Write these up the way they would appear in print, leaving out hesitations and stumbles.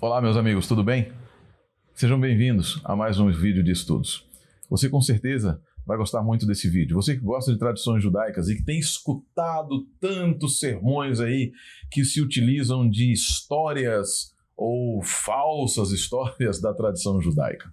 Olá, meus amigos, tudo bem? Sejam bem-vindos a mais um vídeo de estudos. Você com certeza vai gostar muito desse vídeo. Você que gosta de tradições judaicas e que tem escutado tantos sermões aí que se utilizam de histórias ou falsas histórias da tradição judaica.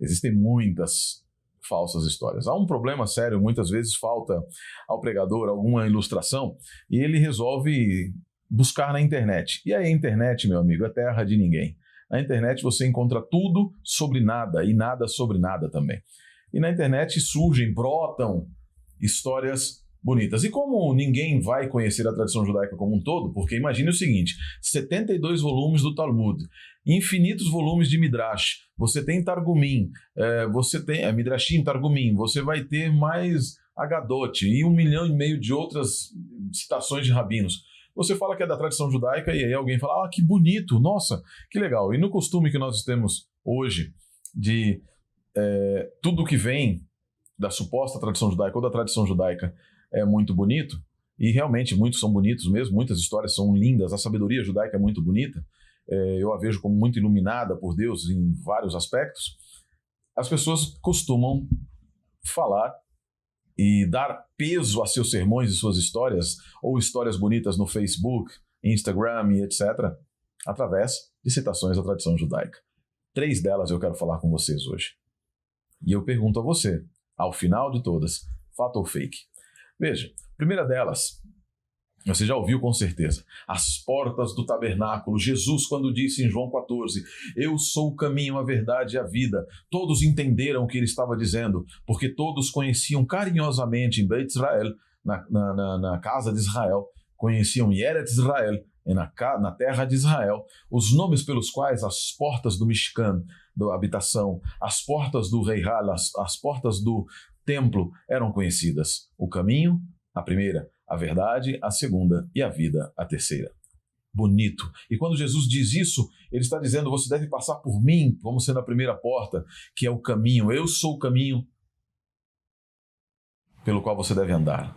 Existem muitas falsas histórias. Há um problema sério, muitas vezes falta ao pregador alguma ilustração e ele resolve buscar na internet. E aí a internet, meu amigo, é terra de ninguém. Na internet você encontra tudo sobre nada e nada sobre nada também. E na internet brotam histórias bonitas. E como ninguém vai conhecer a tradição judaica como um todo, porque imagine o seguinte, 72 volumes do Talmud, infinitos volumes de Midrash, você tem Targumim, você tem Midrashim, Targumim, você vai ter mais Agadot e 1,5 milhão de outras citações de rabinos. Você fala que é da tradição judaica e aí alguém fala, que bonito, nossa, que legal. E no costume que nós temos hoje de tudo que vem da suposta tradição judaica ou da tradição judaica é muito bonito, e realmente muitos são bonitos mesmo, muitas histórias são lindas, a sabedoria judaica é muito bonita, eu a vejo como muito iluminada por Deus em vários aspectos. As pessoas costumam falar e dar peso a seus sermões e suas histórias, ou histórias bonitas no Facebook, Instagram e etc., através de citações da tradição judaica. 3 delas eu quero falar com vocês hoje. E eu pergunto a você, ao final de todas, fato ou fake? Veja, primeira delas, você já ouviu com certeza, as portas do tabernáculo. Jesus, quando disse em João 14, eu sou o caminho, a verdade e a vida, todos entenderam o que ele estava dizendo, porque todos conheciam carinhosamente em Beit Israel, na casa de Israel, conheciam Eretz Israel, na terra de Israel, os nomes pelos quais as portas do Mishkan, da habitação, as portas do Reihal, as portas do templo eram conhecidas. O caminho, a primeira, a verdade, a segunda, e a vida, a terceira. Bonito. E quando Jesus diz isso, ele está dizendo, você deve passar por mim, como sendo a primeira porta, que é o caminho. Eu sou o caminho pelo qual você deve andar.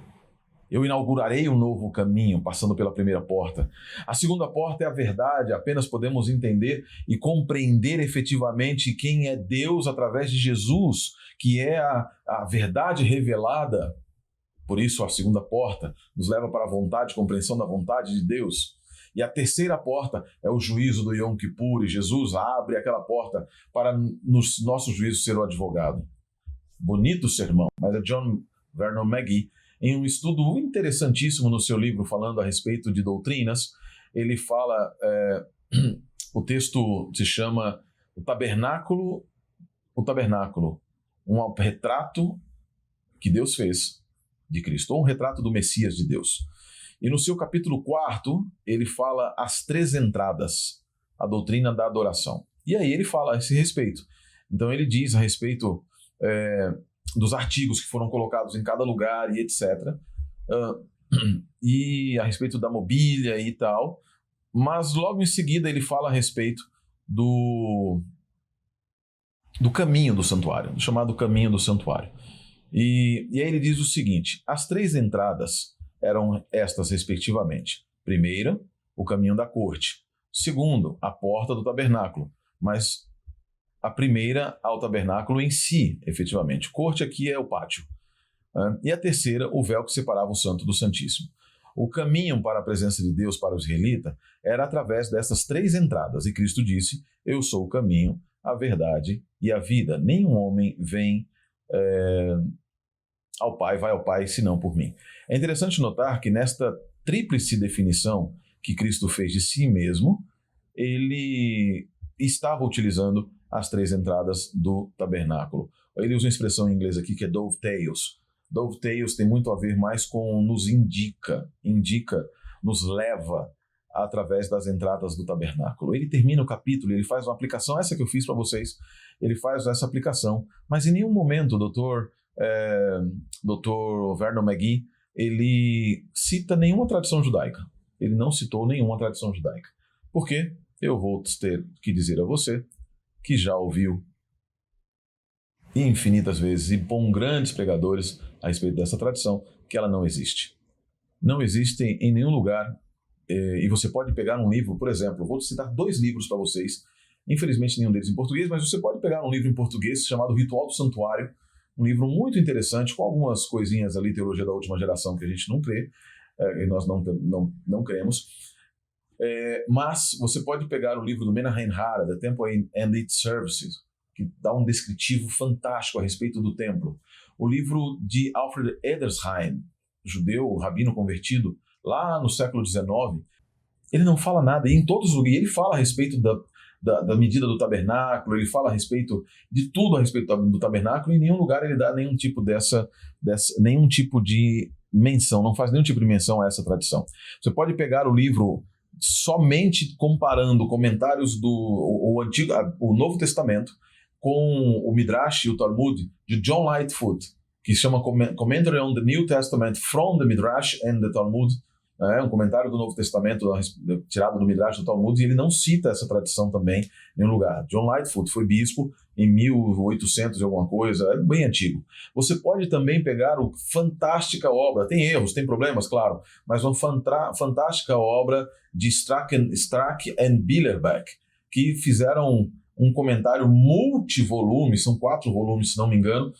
Eu inaugurarei um novo caminho, passando pela primeira porta. A segunda porta é a verdade, apenas podemos entender e compreender efetivamente quem é Deus através de Jesus, que é a verdade revelada. Por isso, a segunda porta nos leva para a vontade, compreensão da vontade de Deus. E a terceira porta é o juízo do Yom Kippur, e Jesus abre aquela porta para, no nosso juízo, ser o advogado. Bonito sermão, mas é John Vernon McGee, em um estudo interessantíssimo no seu livro falando a respeito de doutrinas, ele fala, o texto se chama O Tabernáculo, um retrato que Deus fez de Cristo, ou um retrato do Messias de Deus. E no seu capítulo 4, ele fala as 3 entradas, a doutrina da adoração. E aí ele fala a esse respeito. Então ele diz a respeito dos artigos que foram colocados em cada lugar e etc. E a respeito da mobília e tal. Mas logo em seguida ele fala a respeito do caminho do santuário, do chamado caminho do santuário. E aí ele diz o seguinte, as 3 entradas eram estas respectivamente. Primeira, o caminho da corte. Segundo, a porta do tabernáculo. Mas a primeira ao tabernáculo em si, efetivamente. Corte aqui é o pátio. E a terceira, o véu que separava o santo do santíssimo. O caminho para a presença de Deus para o israelita era através dessas 3 entradas. E Cristo disse, eu sou o caminho, a verdade e a vida. Nenhum homem vem vai ao Pai, senão por mim. É interessante notar que nesta tríplice definição que Cristo fez de si mesmo, ele estava utilizando as 3 entradas do tabernáculo. Ele usa uma expressão em inglês aqui que é dovetails. Dovetails tem muito a ver mais com nos indica, nos leva através das entradas do tabernáculo. Ele termina o capítulo, ele faz uma aplicação, essa que eu fiz para vocês, ele faz essa aplicação, mas em nenhum momento o Dr. Vernon McGee, ele cita nenhuma tradição judaica. Ele não citou nenhuma tradição judaica. Por quê? Eu vou ter que dizer a você que já ouviu infinitas vezes e com grandes pregadores a respeito dessa tradição, que ela não existe. Não existe em nenhum lugar E você pode pegar um livro, por exemplo, eu vou citar 2 livros para vocês, infelizmente nenhum deles em português, mas você pode pegar um livro em português chamado Ritual do Santuário, um livro muito interessante, com algumas coisinhas ali, teologia da última geração, que a gente não crê, e nós não cremos. Mas você pode pegar o livro do Menahem Hara, The Temple and Its Services, que dá um descritivo fantástico a respeito do templo. O livro de Alfred Edersheim, judeu, rabino convertido, lá no século XIX, ele não fala nada, e em todos os lugares ele fala a respeito da medida do tabernáculo, ele fala a respeito de tudo a respeito do tabernáculo, e em nenhum lugar ele dá nenhum tipo nenhum tipo de menção, não faz nenhum tipo de menção a essa tradição. Você pode pegar o livro somente comparando comentários o Novo Testamento com o Midrash e o Talmud de John Lightfoot, que se chama Commentary on the New Testament from the Midrash and the Talmud, um comentário do Novo Testamento tirado do Midrash do Talmud, e ele não cita essa tradição também em nenhum lugar. John Lightfoot foi bispo em 1800 e alguma coisa, é bem antigo. Você pode também pegar a fantástica obra, tem erros, tem problemas, claro, mas uma fantástica obra de Strack and Billerbeck, que fizeram um comentário multivolume, são 4 volumes, se não me engano,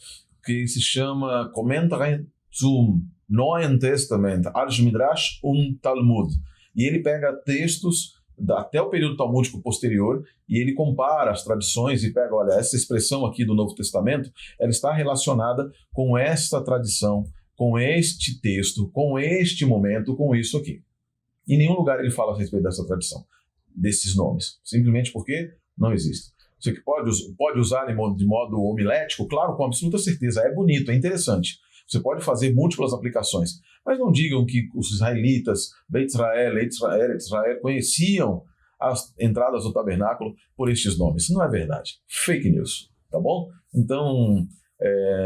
que se chama Kommentare zum Neuen Testament, Ars Midrash und Talmud. E ele pega textos até o período talmúdico posterior e ele compara as tradições e pega, olha, essa expressão aqui do Novo Testamento, ela está relacionada com esta tradição, com este texto, com este momento, com isso aqui. Em nenhum lugar ele fala a respeito dessa tradição, desses nomes, simplesmente porque não existe. Você que pode usar de modo homilético, claro, com absoluta certeza, é bonito, é interessante. Você pode fazer múltiplas aplicações, mas não digam que os israelitas, Beit Israel, conheciam as entradas do tabernáculo por estes nomes. Isso não é verdade. Fake news, tá bom? Então,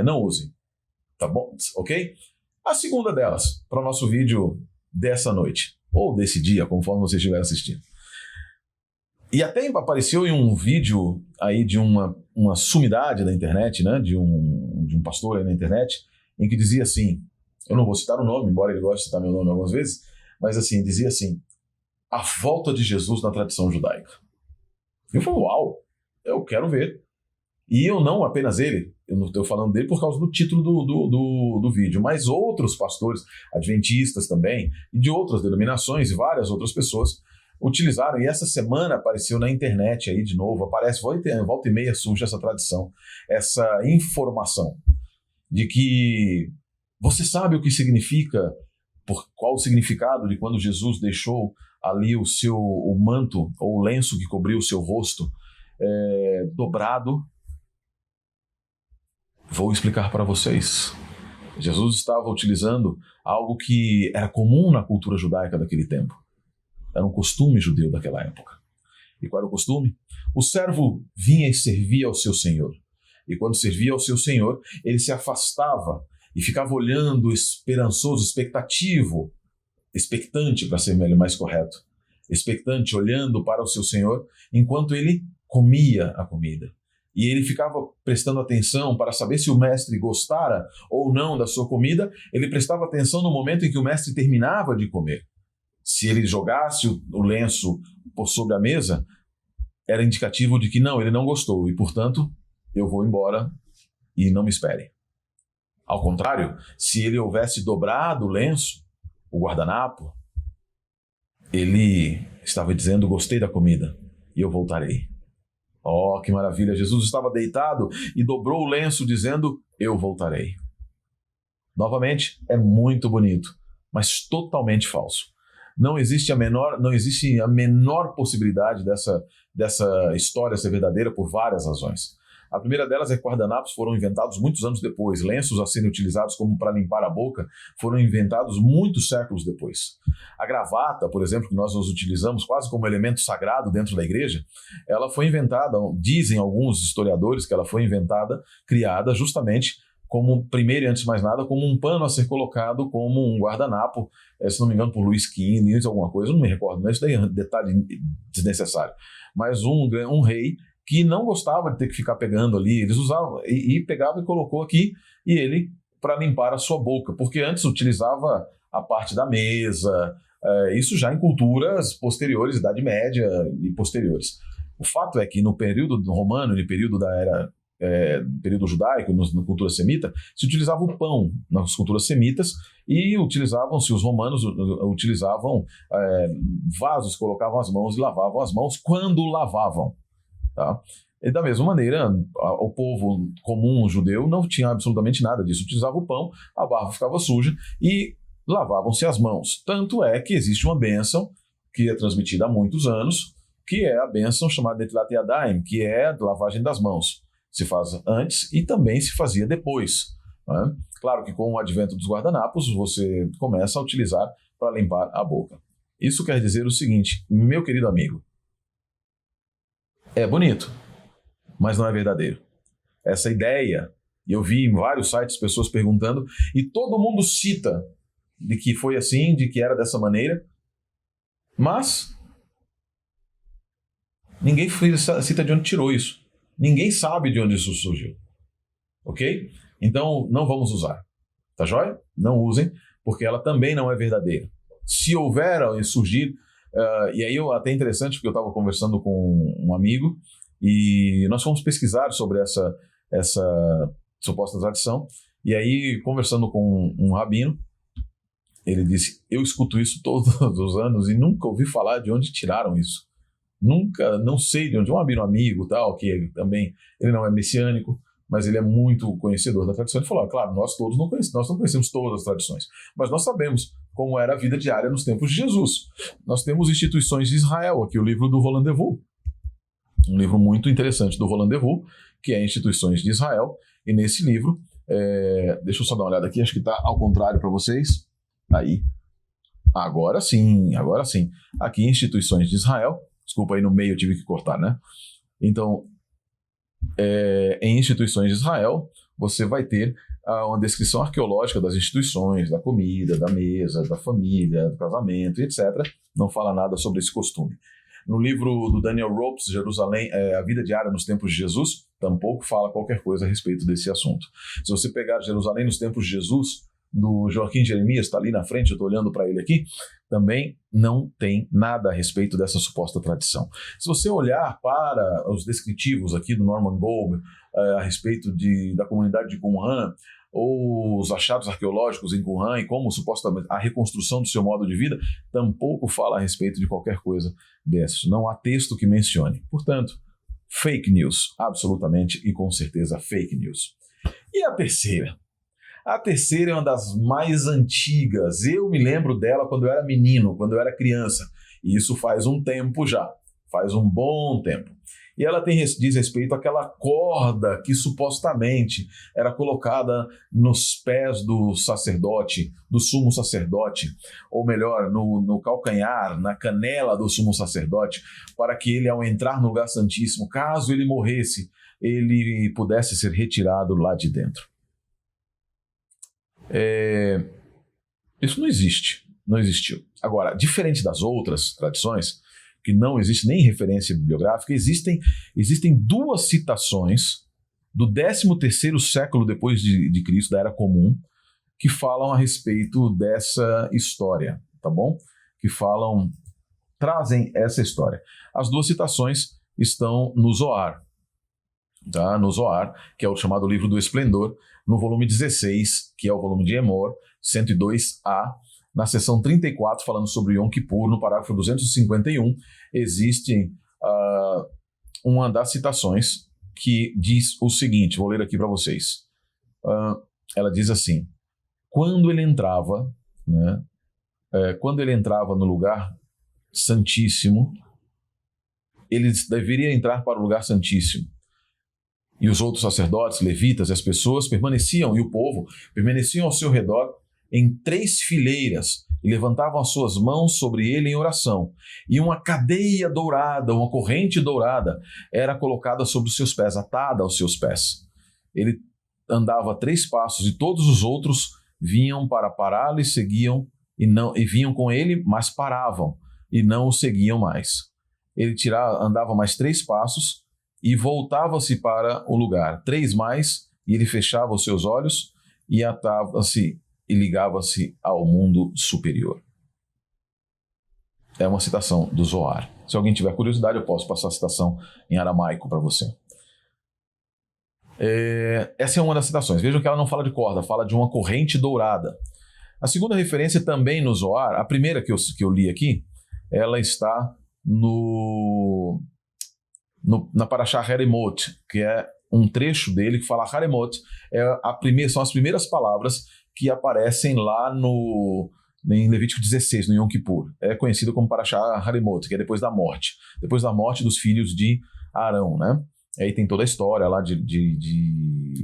não usem, tá bom? Ok? A segunda delas, para o nosso vídeo dessa noite, ou desse dia, conforme você estiver assistindo. E até apareceu em um vídeo aí de uma sumidade da internet, né, de um pastor aí na internet, em que dizia assim, eu não vou citar o nome, embora ele goste de citar meu nome algumas vezes, mas assim, dizia assim, a volta de Jesus na tradição judaica. Eu falei, uau, eu quero ver. E eu não apenas ele, eu não estou falando dele por causa do título do vídeo, mas outros pastores adventistas também, e de outras denominações, e várias outras pessoas, utilizaram, e essa semana apareceu na internet aí de novo, aparece, volta e meia surge essa tradição, essa informação de que você sabe o que significa, qual o significado de quando Jesus deixou ali o manto ou o lenço que cobriu o seu rosto dobrado. Vou explicar para vocês. Jesus estava utilizando algo que era comum na cultura judaica daquele tempo. Era um costume judeu daquela época. E qual era o costume? O servo vinha e servia ao seu senhor. E quando servia ao seu senhor, ele se afastava e ficava olhando, esperançoso, expectante, para ser mais correto, expectante, olhando para o seu senhor, enquanto ele comia a comida. E ele ficava prestando atenção para saber se o mestre gostara ou não da sua comida. Ele prestava atenção no momento em que o mestre terminava de comer. Se ele jogasse o lenço por sobre a mesa, era indicativo de que não, ele não gostou e, portanto, eu vou embora e não me espere. Ao contrário, se ele houvesse dobrado o lenço, o guardanapo, ele estava dizendo, gostei da comida e eu voltarei. Oh, que maravilha! Jesus estava deitado e dobrou o lenço dizendo, eu voltarei. Novamente, é muito bonito, mas totalmente falso. Não existe a menor possibilidade dessa história ser verdadeira por várias razões. A primeira delas é que guardanapos foram inventados muitos anos depois. Lenços a serem utilizados como para limpar a boca foram inventados muitos séculos depois. A gravata, por exemplo, que nós utilizamos quase como elemento sagrado dentro da igreja, ela foi inventada, dizem alguns historiadores que ela foi inventada, criada justamente como, primeiro e antes de mais nada, como um pano a ser colocado como um guardanapo, se não me engano, por Louis XV, alguma coisa, eu não me recordo, mas isso daí é um detalhe desnecessário. Mas um rei que não gostava de ter que ficar pegando ali, eles usavam, e pegava e colocou aqui, e ele, para limpar a sua boca, porque antes utilizava a parte da mesa, Isso já em culturas posteriores, Idade Média e posteriores. O fato é que no período romano, no período da era período judaico, na cultura semita, se utilizava o pão nas culturas semitas e utilizavam-se, os romanos utilizavam vasos, colocavam as mãos e lavavam as mãos quando lavavam. Tá? E da mesma maneira, o povo comum judeu não tinha absolutamente nada disso. Utilizava o pão, a barra ficava suja e lavavam-se as mãos. Tanto é que existe uma bênção que é transmitida há muitos anos, que é a bênção chamada Netilat Yadayim, que é a lavagem das mãos. Se faz antes e também se fazia depois. Né? Claro que com o advento dos guardanapos, você começa a utilizar para limpar a boca. Isso quer dizer o seguinte, meu querido amigo, é bonito, mas não é verdadeiro. Essa ideia, eu vi em vários sites pessoas perguntando, e todo mundo cita de que foi assim, de que era dessa maneira, mas ninguém cita de onde tirou isso. Ninguém sabe de onde isso surgiu. Ok? Então, não vamos usar. Tá joia? Não usem, porque ela também não é verdadeira. Se houver e surgir, e aí até interessante, porque eu estava conversando com um amigo, e nós fomos pesquisar sobre essa suposta tradição, e aí, conversando com um rabino, ele disse, eu escuto isso todos os anos e nunca ouvi falar de onde tiraram isso. Nunca, não sei de onde, um amigo tal, que ele também, ele não é messiânico, mas ele é muito conhecedor da tradição. Ele falou, claro, nós não conhecemos todas as tradições, mas nós sabemos como era a vida diária nos tempos de Jesus. Nós temos instituições de Israel, aqui o livro do Roland Devaux, um livro muito interessante do Roland Devaux, que é Instituições de Israel, e nesse livro, deixa eu só dar uma olhada aqui, acho que está ao contrário para vocês, aí, agora sim, aqui Instituições de Israel, desculpa aí no meio eu tive que cortar, né? Então, em Instituições de Israel, você vai ter uma descrição arqueológica das instituições, da comida, da mesa, da família, do casamento, etc. Não fala nada sobre esse costume. No livro do Daniel Ropes, Jerusalém, A Vida Diária nos Tempos de Jesus, tampouco fala qualquer coisa a respeito desse assunto. Se você pegar Jerusalém nos Tempos de Jesus, do Joaquim Jeremias, está ali na frente, eu estou olhando para ele aqui, também não tem nada a respeito dessa suposta tradição. Se você olhar para os descritivos aqui do Norman Gold a respeito da comunidade de Qumran, ou os achados arqueológicos em Qumran e como supostamente a reconstrução do seu modo de vida, tampouco fala a respeito de qualquer coisa dessa. Não há texto que mencione. Portanto, fake news, absolutamente e com certeza fake news. E a terceira? A terceira é uma das mais antigas. Eu me lembro dela quando eu era menino, quando eu era criança. E isso faz um tempo já, faz um bom tempo. E ela diz respeito àquela corda que supostamente era colocada nos pés do sacerdote, do sumo sacerdote, ou melhor, no calcanhar, na canela do sumo sacerdote, para que ele, ao entrar no lugar santíssimo, caso ele morresse, ele pudesse ser retirado lá de dentro. Isso não existe, não existiu. Agora, diferente das outras tradições, que não existe nem referência bibliográfica, existem duas citações do 13º século depois de Cristo, da Era Comum, que falam a respeito dessa história, tá bom? Trazem essa história. As duas citações estão no Zohar, tá? No Zohar, que é o chamado Livro do Esplendor, no volume 16, que é o volume de Emor, 102a, na seção 34, falando sobre Yom Kippur, no parágrafo 251, existe uma das citações que diz o seguinte, vou ler aqui para vocês. Ela diz assim, quando ele entrava no lugar santíssimo, ele deveria entrar para o lugar santíssimo. E os outros sacerdotes, levitas e as pessoas permaneciam, e o povo permaneciam ao seu redor em 3 fileiras e levantavam as suas mãos sobre ele em oração. E uma cadeia dourada, uma corrente dourada era colocada sobre os seus pés, atada aos seus pés. Ele andava 3 passos e todos os outros vinham para pará-lo e seguiam, e vinham com ele, mas paravam e não o seguiam mais. Ele andava mais 3 passos e voltava-se para o lugar. 3 mais, e ele fechava os seus olhos e atava-se e ligava-se ao mundo superior. é uma citação do Zohar. Se alguém tiver curiosidade, eu posso passar a citação em aramaico para você. Essa é uma das citações. Vejam que ela não fala de corda, fala de uma corrente dourada. A segunda referência também no Zohar, a primeira que eu li aqui, ela está na Parashá Haremot, que é um trecho dele que fala Haremot, são as primeiras palavras que aparecem lá em Levítico 16, no Yom Kippur. É conhecido como Parashá Haremot, que é depois da morte dos filhos de Arão, né? Aí tem toda a história lá de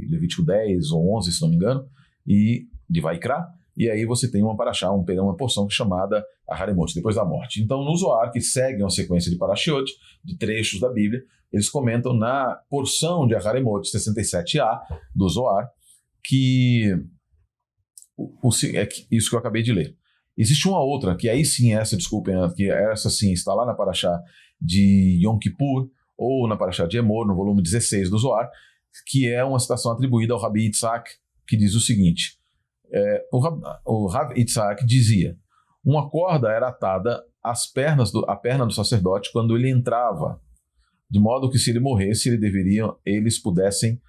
Levítico 10 ou 11, se não me engano, e de Vaikra. E aí você tem uma parashá, uma porção chamada Haremot, depois da morte. Então, no Zohar, que segue uma sequência de parashiot, de trechos da Bíblia, eles comentam na porção de Haremot 67a do Zohar, que é isso que eu acabei de ler. Existe uma outra, que aí sim, que essa sim está lá na parashá de Yom Kippur, ou na parashá de Emor, no volume 16 do Zohar, que é uma citação atribuída ao Rabi Yitzhak, que diz o seguinte: o Rav Yitzhak dizia, uma corda era atada à perna do sacerdote quando ele entrava, de modo que se ele morresse, eles pudessem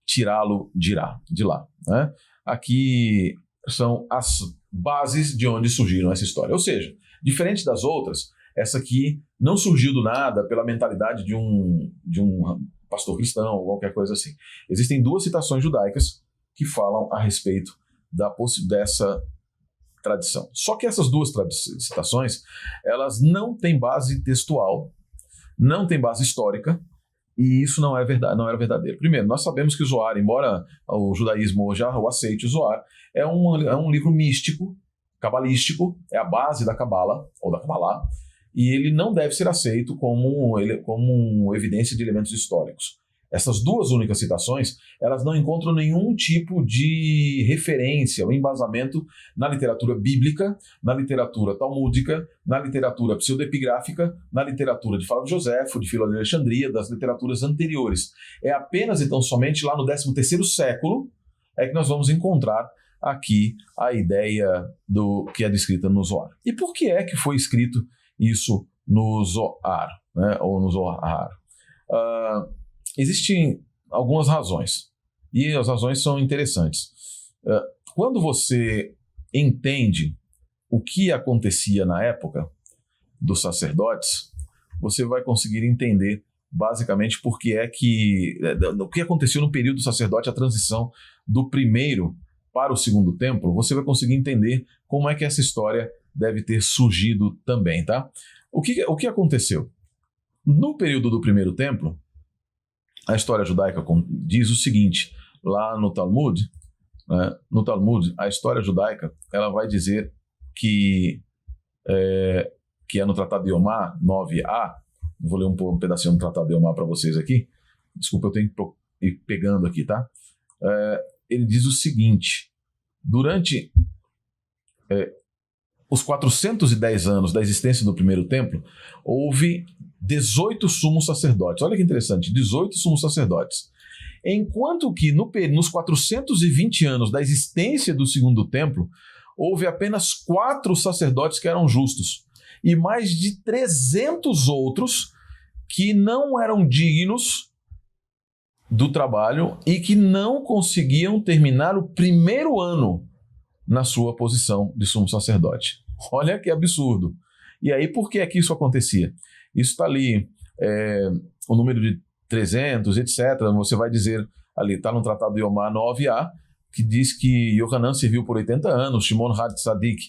tirá-lo de lá. Né? Aqui são as bases de onde surgiram essa história. Ou seja, diferente das outras, essa aqui não surgiu do nada pela mentalidade de um pastor cristão ou qualquer coisa assim. Existem duas citações judaicas que falam a respeito dessa tradição. Só que essas duas citações, elas não têm base textual, não têm base histórica, e isso não era verdadeiro. Primeiro, nós sabemos que o Zohar, embora o judaísmo já o aceite, o Zohar é um livro místico, cabalístico, é a base da Cabala, ou da Cabalá, e ele não deve ser aceito como evidência de elementos históricos. Essas duas únicas citações, elas não encontram nenhum tipo de referência ou embasamento na literatura bíblica, na literatura talmúdica, na literatura pseudepigráfica, na literatura de Flávio Joséfo, de Filo de Alexandria, das literaturas anteriores. É apenas, então, somente lá no 13º século é que nós vamos encontrar aqui a ideia que é descrita no Zohar. E por que é que foi escrito isso no Zohar, né? Ou no Zohar? Existem algumas razões, e as razões são interessantes. Quando você entende o que acontecia na época dos sacerdotes, você vai conseguir entender basicamente o que aconteceu no período do sacerdote, a transição do primeiro para o segundo templo. Você vai conseguir entender como é que essa história deve ter surgido também, tá? O que aconteceu? No período do primeiro templo, a história judaica diz o seguinte, lá no Talmud, né, a história judaica ela vai dizer que é no Tratado de Yomá 9a, vou ler um pedacinho do Tratado de Yomá para vocês aqui, desculpa, eu tenho que ir pegando aqui, tá? Ele diz o seguinte: durante os 410 anos da existência do primeiro templo, houve 18 sumos sacerdotes. Olha que interessante, 18 sumos sacerdotes. Enquanto que nos 420 anos da existência do segundo templo, houve apenas 4 sacerdotes que eram justos e mais de 300 outros que não eram dignos do trabalho e que não conseguiam terminar o primeiro ano na sua posição de sumo sacerdote. Olha que absurdo. E aí, por que é que isso acontecia? Isso está ali, o número de 300, etc. Você vai dizer ali, está no Tratado de Yomá 9a, que diz que Yohanan serviu por 80 anos, Shimon Hatzadik,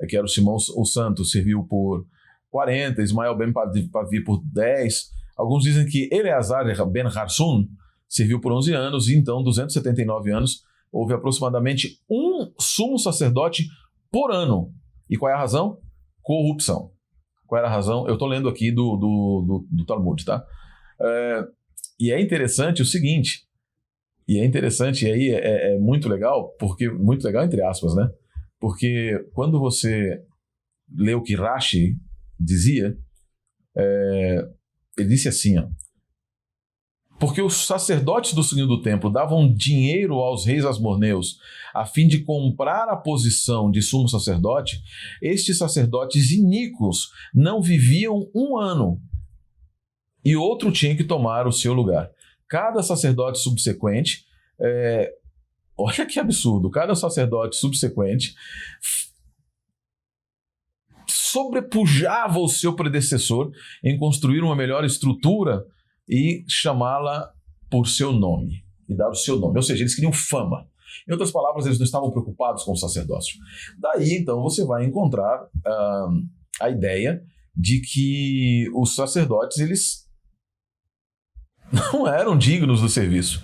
que era o Simão o Santo, serviu por 40, Ismael ben Pavi por 10. Alguns dizem que Eleazar ben Harsun serviu por 11 anos, e então 279 anos, houve aproximadamente um sumo sacerdote por ano. E qual é a razão? Corrupção. Qual era a razão? Eu estou lendo aqui do Talmud, tá? E é interessante o seguinte, e aí é muito legal, muito legal entre aspas, né? Porque quando você lê o que Rashi dizia, ele disse assim, ó, porque os sacerdotes do Senhor do templo davam dinheiro aos reis asmoneus a fim de comprar a posição de sumo sacerdote, estes sacerdotes iníquos não viviam um ano e outro tinha que tomar o seu lugar. Cada sacerdote subsequente, olha que absurdo, cada sacerdote subsequente sobrepujava o seu predecessor em construir uma melhor estrutura e chamá-la por seu nome, e dar o seu nome. Ou seja, eles queriam fama. Em outras palavras, eles não estavam preocupados com o sacerdócio. Daí, então, você vai encontrar a ideia de que os sacerdotes, eles não eram dignos do serviço.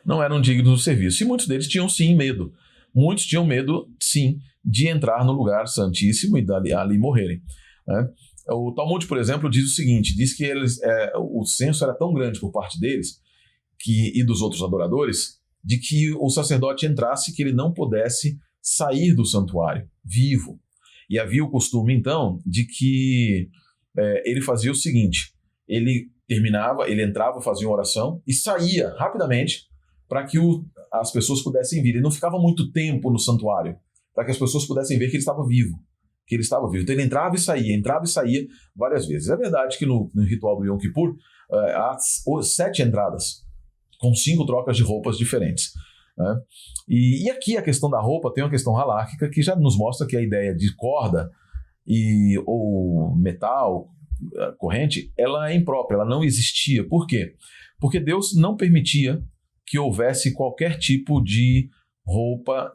Não eram dignos do serviço. E muitos deles tinham, sim, medo. Muitos tinham medo, sim, de entrar no lugar santíssimo e ali morrerem, né? O Talmud, por exemplo, diz o seguinte, diz que o senso era tão grande por parte deles e dos outros adoradores, de que o sacerdote entrasse, que ele não pudesse sair do santuário vivo. E havia o costume, então, de que ele fazia o seguinte, ele entrava, fazia uma oração e saía rapidamente para que as pessoas pudessem vir. Ele não ficava muito tempo no santuário, para que as pessoas pudessem ver que ele estava vivo. Então ele entrava e saía várias vezes. É verdade que no ritual do Yom Kippur há 7 entradas, com 5 trocas de roupas diferentes, né? E aqui a questão da roupa tem uma questão halárquica que já nos mostra que a ideia de corda ou metal, corrente, ela é imprópria, ela não existia. Por quê? Porque Deus não permitia que houvesse qualquer tipo de roupa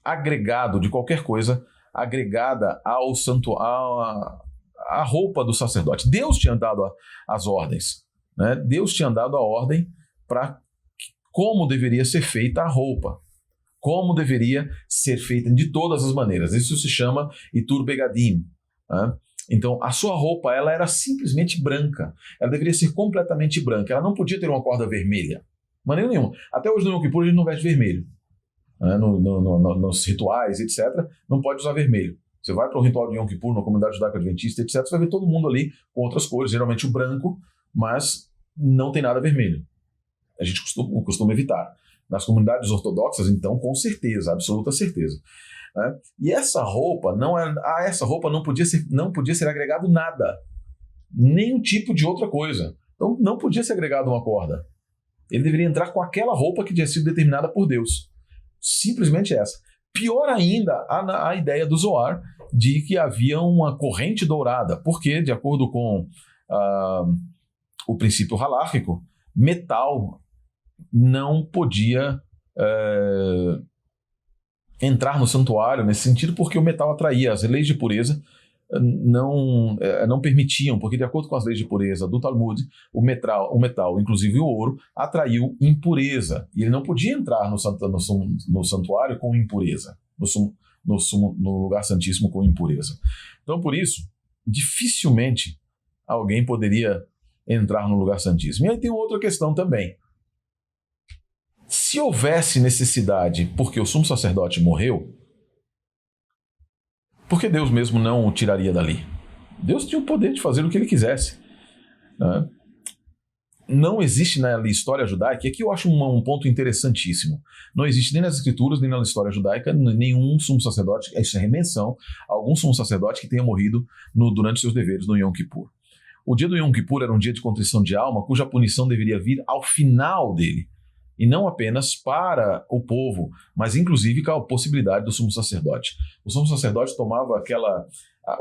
agregado, de qualquer coisa agregada ao à roupa do sacerdote. Deus tinha dado as ordens, né? Deus tinha dado a ordem para como deveria ser feita a roupa, como deveria ser feita de todas as maneiras. Isso se chama Itur Begadim, né? Então, a sua roupa ela era simplesmente branca. Ela deveria ser completamente branca. Ela não podia ter uma corda vermelha. De maneira nenhuma. Até hoje no Yom Kippur a gente não veste vermelho. Nos rituais, etc., não pode usar vermelho. Você vai para o ritual de Yom Kippur, na comunidade judaica adventista, etc., você vai ver todo mundo ali com outras cores, geralmente o branco, mas não tem nada vermelho. A gente costuma evitar. Nas comunidades ortodoxas, então, com certeza, absoluta certeza. E essa roupa, a essa roupa não podia ser agregado nada, nenhum tipo de outra coisa. Então, não podia ser agregado uma corda. Ele deveria entrar com aquela roupa que tinha sido determinada por Deus. Simplesmente essa. Pior ainda, a ideia do Zohar de que havia uma corrente dourada, porque, de acordo com o princípio halárquico, metal não podia entrar no santuário nesse sentido, porque o metal atraía. As leis de pureza não permitiam, porque de acordo com as leis de pureza do Talmud, o metal, inclusive o ouro, atraiu impureza. E ele não podia entrar no santuário com impureza, no lugar santíssimo com impureza. Então, por isso, dificilmente alguém poderia entrar no lugar santíssimo. E aí tem outra questão também. Se houvesse necessidade, porque o sumo sacerdote morreu, por que Deus mesmo não o tiraria dali? Deus tinha o poder de fazer o que ele quisesse, né? Não existe na história judaica, e aqui eu acho um ponto interessantíssimo, não existe nem nas escrituras, nem na história judaica, nenhum sumo sacerdote, isso é menção, algum sumo sacerdote que tenha morrido durante seus deveres no Yom Kippur. O dia do Yom Kippur era um dia de contrição de alma, cuja punição deveria vir ao final dele, e não apenas para o povo, mas inclusive com a possibilidade do sumo sacerdote. O sumo sacerdote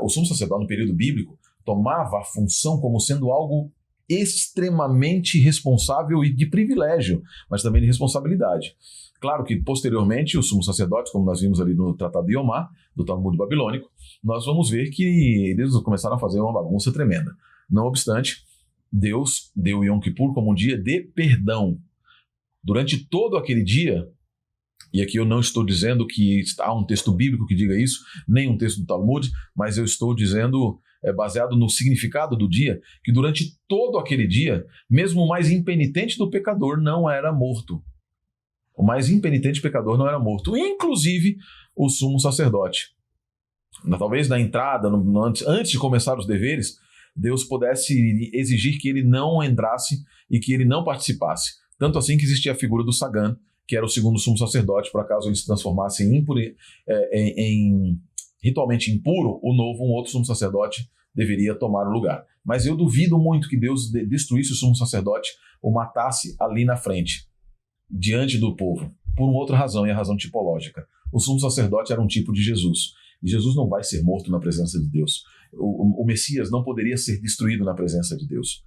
o sumo sacerdote no período bíblico tomava a função como sendo algo extremamente responsável e de privilégio, mas também de responsabilidade. Claro que posteriormente os sumos sacerdotes, como nós vimos ali no Tratado de Yomá, do Talmud babilônico, nós vamos ver que eles começaram a fazer uma bagunça tremenda. Não obstante, Deus deu Yom Kippur como um dia de perdão. Durante todo aquele dia, e aqui eu não estou dizendo que há um texto bíblico que diga isso, nem um texto do Talmud, mas eu estou dizendo, baseado no significado do dia, que durante todo aquele dia, mesmo o mais impenitente do pecador não era morto. O mais impenitente pecador não era morto, inclusive o sumo sacerdote. Talvez na entrada, antes de começar os deveres, Deus pudesse exigir que ele não entrasse e que ele não participasse. Tanto assim que existia a figura do Sagan, que era o segundo sumo sacerdote, por acaso ele se transformasse em ritualmente impuro, um outro sumo sacerdote deveria tomar o lugar. Mas eu duvido muito que Deus destruísse o sumo sacerdote ou matasse ali na frente, diante do povo, por uma outra razão, e a razão tipológica. O sumo sacerdote era um tipo de Jesus, e Jesus não vai ser morto na presença de Deus. O Messias não poderia ser destruído na presença de Deus.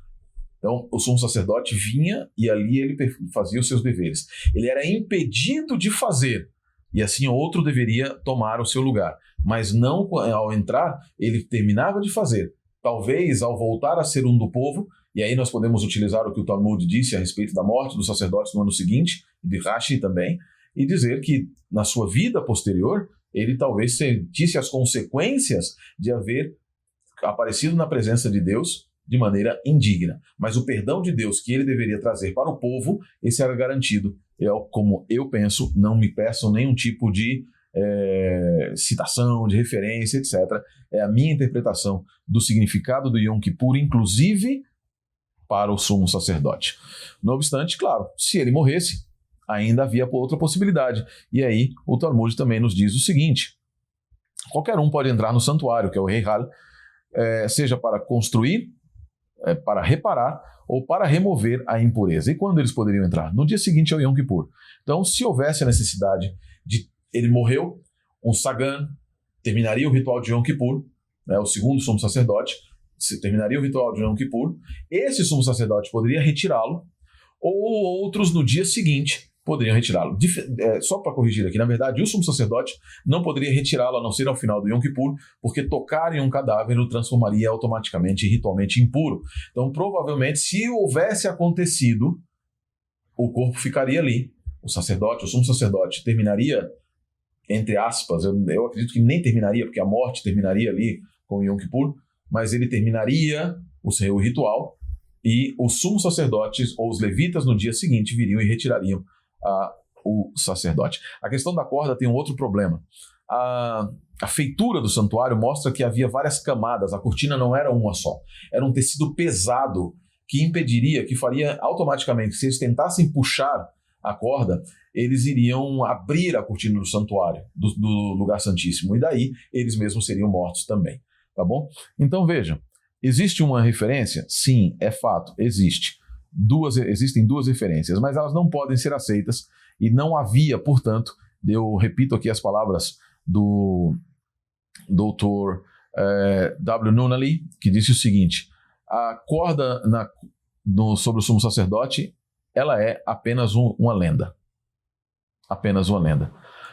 Então, o sumo sacerdote vinha e ali ele fazia os seus deveres. Ele era impedido de fazer, e assim outro deveria tomar o seu lugar. Mas não ao entrar, ele terminava de fazer. Talvez ao voltar a ser um do povo, e aí nós podemos utilizar o que o Talmud disse a respeito da morte dos sacerdotes no ano seguinte, de Rashi também, e dizer que na sua vida posterior, ele talvez sentisse as consequências de haver aparecido na presença de Deus de maneira indigna. Mas o perdão de Deus que ele deveria trazer para o povo, esse era garantido. Como eu penso, não me peçam nenhum tipo de citação, de referência, etc. É a minha interpretação do significado do Yom Kippur, inclusive para o sumo sacerdote. Não obstante, claro, se ele morresse, ainda havia outra possibilidade. E aí o Talmud também nos diz o seguinte: qualquer um pode entrar no santuário, que é o Heihal, seja para construir, para reparar ou para remover a impureza. E quando eles poderiam entrar? No dia seguinte ao Yom Kippur. Então, se houvesse a necessidade de... Ele morreu, um Sagan terminaria o ritual de Yom Kippur, né, o segundo sumo sacerdote, terminaria o ritual de Yom Kippur, esse sumo sacerdote poderia retirá-lo, ou outros no dia seguinte poderiam retirá-lo. Só para corrigir aqui, na verdade, o sumo sacerdote não poderia retirá-lo a não ser ao final do Yom Kippur, porque tocar em um cadáver o transformaria automaticamente e ritualmente impuro. Então, provavelmente, se houvesse acontecido, o corpo ficaria ali. O sumo sacerdote terminaria, entre aspas, eu acredito que nem terminaria, porque a morte terminaria ali com o Yom Kippur, mas ele terminaria o seu ritual e os sumos sacerdotes ou os levitas no dia seguinte viriam e retirariam o sacerdote. A questão da corda tem um outro problema. A feitura do santuário mostra que havia várias camadas, a cortina não era uma só, era um tecido pesado que impediria, que faria automaticamente, se eles tentassem puxar a corda, eles iriam abrir a cortina do santuário, do lugar santíssimo, e daí eles mesmos seriam mortos também, tá bom? Então vejam, existe uma referência? Sim, é fato, existe. Existem duas referências, mas elas não podem ser aceitas e não havia, portanto, eu repito aqui as palavras do Dr. W. Nunnally, que disse o seguinte: a corda sobre o sumo sacerdote, ela é apenas uma lenda. Apenas uma lenda.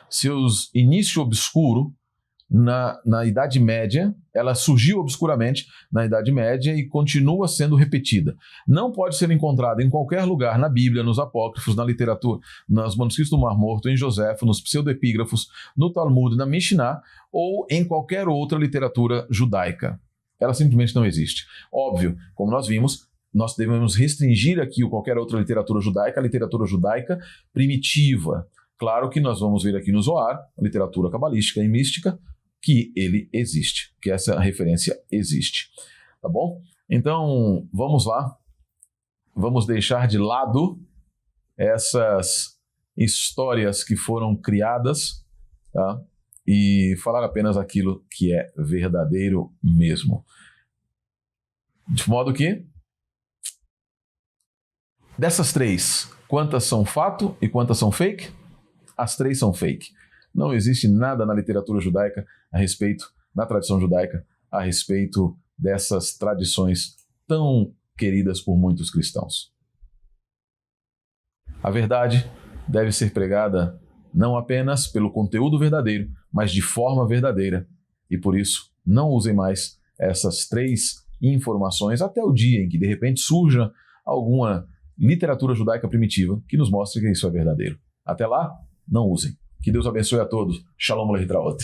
Seus início obscuro na Idade Média, ela surgiu obscuramente na Idade Média e continua sendo repetida. Não pode ser encontrada em qualquer lugar na Bíblia, nos apócrifos, na literatura, nos manuscritos do Mar Morto, em Joséfo, nos pseudoepígrafos, no Talmud, na Mishnah ou em qualquer outra literatura judaica. Ela simplesmente não existe. Óbvio, como nós vimos, nós devemos restringir aqui qualquer outra literatura judaica, a literatura judaica primitiva. Claro que nós vamos ver aqui no Zohar, a literatura cabalística e mística, que ele existe, que essa referência existe, tá bom? Então, vamos lá, vamos deixar de lado essas histórias que foram criadas, tá? E falar apenas aquilo que é verdadeiro mesmo. De modo que, dessas três, quantas são fato e quantas são fake? As três são fake. Não existe nada na literatura judaica a respeito, na tradição judaica, a respeito dessas tradições tão queridas por muitos cristãos. A verdade deve ser pregada não apenas pelo conteúdo verdadeiro, mas de forma verdadeira. E por isso, não usem mais essas três informações até o dia em que, de repente, surja alguma literatura judaica primitiva que nos mostre que isso é verdadeiro. Até lá, não usem. Que Deus abençoe a todos. Shalom Lehitraot.